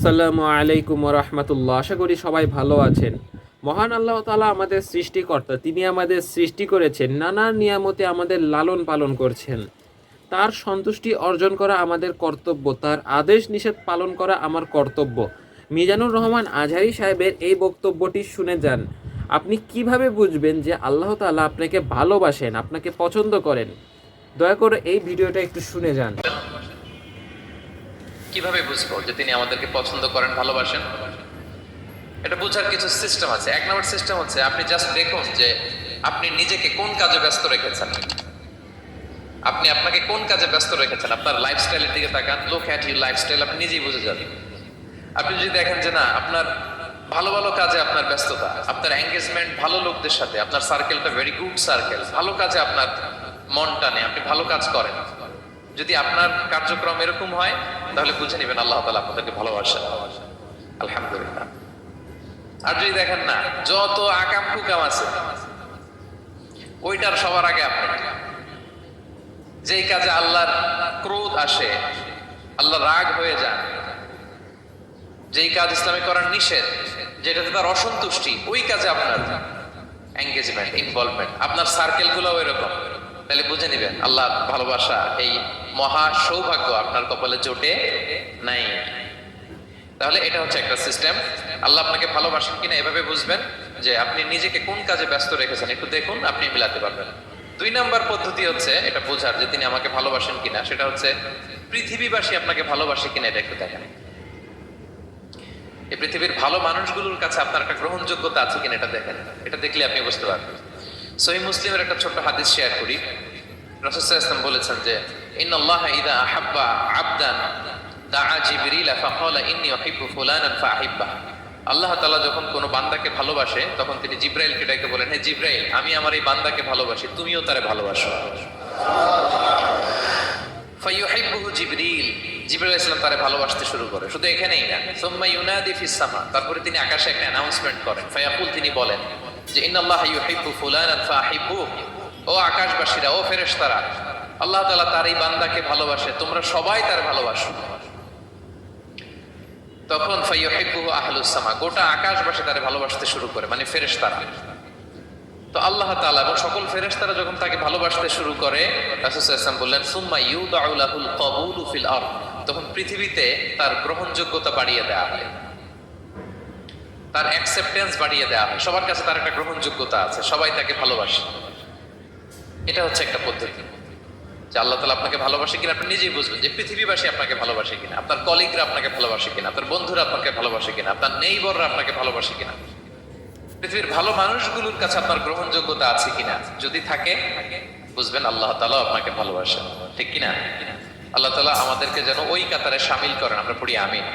আসসালামু আলাইকুম রহমতুল্লাহ। আশা করি সবাই ভালো আছেন। মহান আল্লাহ তাআলা আমাদের সৃষ্টিকর্তা, তিনি আমাদের সৃষ্টি করেছেন, নানা নিয়ামতে আমাদের লালন পালন করছেন। তার সন্তুষ্টি অর্জন করা আমাদের কর্তব্য, তার আদেশ নিষেধ পালন করা আমার কর্তব্য। মিজানুর রহমান আজহারী সাহেবের এই বক্তব্যটি শুনে যান। আপনি কিভাবে বুঝবেন যে আল্লাহ তাআলা আপনাকে ভালোবাসেন, আপনাকে পছন্দ করেন? দয়া করে এই ভিডিওটা একটু শুনে যান। কিভাবে বুঝবো যে তিনি আমাদেরকে পছন্দ করেন, ভালোবাসেন? এটা বোঝার কিছু সিস্টেম আছে। এক নম্বর সিস্টেম হচ্ছে আপনি জাস্ট দেখুন যে আপনি নিজেকে কোন কাজে ব্যস্ত রেখেছেন। আপনি আপনাকে কোন কাজে ব্যস্ত রেখেছেন, আপনার লাইফস্টাইলের দিকে তাকান। লুক অ্যাট ইউর লাইফস্টাইল, আপনি নিজেই বুঝে যাবেন। আপনি যদি দেখেন যে না, আপনার ভালো ভালো কাজে আপনার ব্যস্ততা, আপনার এঙ্গেজমেন্ট ভালো লোকদের সাথে, আপনার সার্কেলটা ভেরি গুড সার্কেল, ভালো কাজে আপনার মন টানে, আপনি ভালো কাজ করেন, যদি আপনার কার্যক্রম এরকম হয়, তাহলে বুঝে নেবেন আল্লাহ তাআলা আপনাদেরকে ভালোবাসেন। আলহামদুলিল্লাহ। আর যদি দেখেন না, যত আকাম কুকাম আছে ওইটার সবার আগে আপনি, যেই কাজে আল্লাহর ক্রোধ আসে, আল্লাহ রাগ হয়ে যান, যেই কাজ ইসলামে করার নিষেধ, যেটাতে তার অসন্তুষ্টি, ওই কাজে আপনার এঙ্গেজমেন্ট, ইনভলভমেন্ট, আপনার সার্কেল গুলো এরকম, তাহলে বুঝে নিবেন আল্লাহ ভালোবাসা, এই মহা সৌভাগ্য আপনার কপালে জোটে নাই। তাহলে এটা হচ্ছে একটা সিস্টেম। আল্লাহ আপনাকে ভালোবাসেন কিনা এভাবে বুঝবেন যে আপনি নিজেকে কোন কাজে ব্যস্ত রেখেছেন, একটু দেখুন, আপনি মিলাতে পারবেন। 2 নাম্বার পদ্ধতি হচ্ছে এটা বোঝার যে তিনি আমাকে ভালোবাসেন কিনা, সেটা হচ্ছে পৃথিবীবাসী আপনাকে ভালোবাসে কিনা, এটা একটু দেখেন। এই পৃথিবীর ভালো মানুষগুলোর কাছে আপনার একটা গ্রহণযোগ্যতা আছে কিনা, এটা দেখেন। এটা দেখলে আপনি বুঝতে পারবেন। সহিহ মুসলিমের একটা ছোট্ট হাদিস শেয়ার করি। রাসূল সাল্লাল্লাহু আলাইহি ওয়াসাল্লাম বলেছেন যে ইন্নাল্লাহা ইযা আহাব্বা আবদান দাআ জিবরিলা ফাকালা ইন্নী উহিব্বু ফুলানান ফাআহিব্বা। আল্লাহ তাআলা যখন কোনো বান্দাকে ভালোবাসে, তখন তিনি জিবরাইলকে ডেকে বলেন, হে জিবরাইল, আমি আমার এই বান্দাকে ভালোবাসি, তুমিও তারে ভালোবাসো। ফায়ুহিব্বুহু জিবরিল, জিবরাইল আলাইহিস সালাম তারে ভালোবাসতে শুরু করে। শুধু এখানেই না, সুম্মা ইউনাদি ফিস সামা, তারপরে তিনি আকাশে একটা অ্যানাউন্সমেন্ট করেন। ফায়াকুল, তিনি বলেন যে ইন্নাল্লাহা ইউহিব্বু ফুলানান ফাআহিব্বুহু, ও আকাশবাসীরা, ও ফেরেশতারা, আল্লাহ তাআলা তার এই বান্দাকে ভালোবাসে, তোমরা সবাই তার ভালোবাসো। তখন ফায়ুহিব্বুহু আহলুস সামা, গোটা আকাশবাসী তারে ভালোবাসতে শুরু করে, মানে ফেরেশতারা। তো আল্লাহ তাআলা এবং সকল ফেরেশতারা যখন তাকে ভালোবাসতে শুরু করে, রাসূল সাল্লাল্লাহু আলাইহি ওয়াসাল্লাম বললেন সুম্মা ইউদাউ লাহুল কবুলু ফিল আরদ, তখন পৃথিবীতে তার গ্রহণযোগ্যতা বাড়িয়ে দেওয়া হয়, তার অ্যাকসেপ্টেন্স বাড়িয়ে দেওয়া হয়। সবার কাছে তার একটা গ্রহণযোগ্যতা আছে, সবাই তাকে ভালোবাসে। এটা হচ্ছে একটা পদ্ধতি যে আল্লাহ তাআলা আপনাকে ভালোবাসে কিনা আপনি নিজেই বুঝবেন, যে পৃথিবীবাসী আপনাকে ভালোবাসে কিনা, আপনার কলিগরা আপনাকে ভালোবাসে কিনা, আপনার বন্ধুরা আপনাকে ভালোবাসে কিনা, আপনার নেইবররা আপনাকে ভালোবাসে কিনা, পৃথিবীর ভালো মানুষগুলোর কাছে আপনার গ্রহণযোগ্যতা আছে কিনা। যদি থাকে, বুঝবেন আল্লাহ তাআলা আপনাকে ভালোবাসেন। ঠিক কিনা? আল্লাহ তাআলা আমাদেরকে যেন ওই কাতারে শামিল করেন। আমরা পড়ি আমিন।